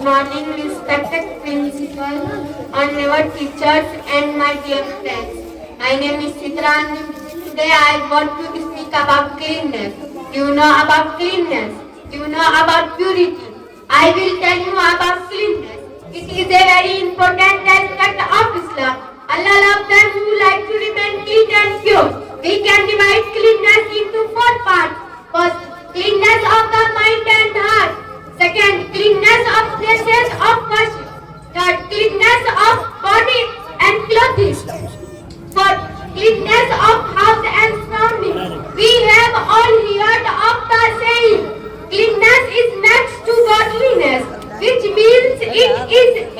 morning, respected principal, honored teachers, and my dear friends. My name is Sidra Anjum. Today I want to speak about cleanness. You know about cleanness. You know about purity. I will tell you about cleanness. It is a very important aspect of Islam. Allah loves those who like to remain clean and pure. We can divide cleanness into 4 parts. First, cleanness of the mind and heart. Second, cleanness of places of worship. Third, cleanness of body and clothes. Fourth, cleanness of house and surrounding. We have all heard of the saying, cleanness is next to godliness, which means it is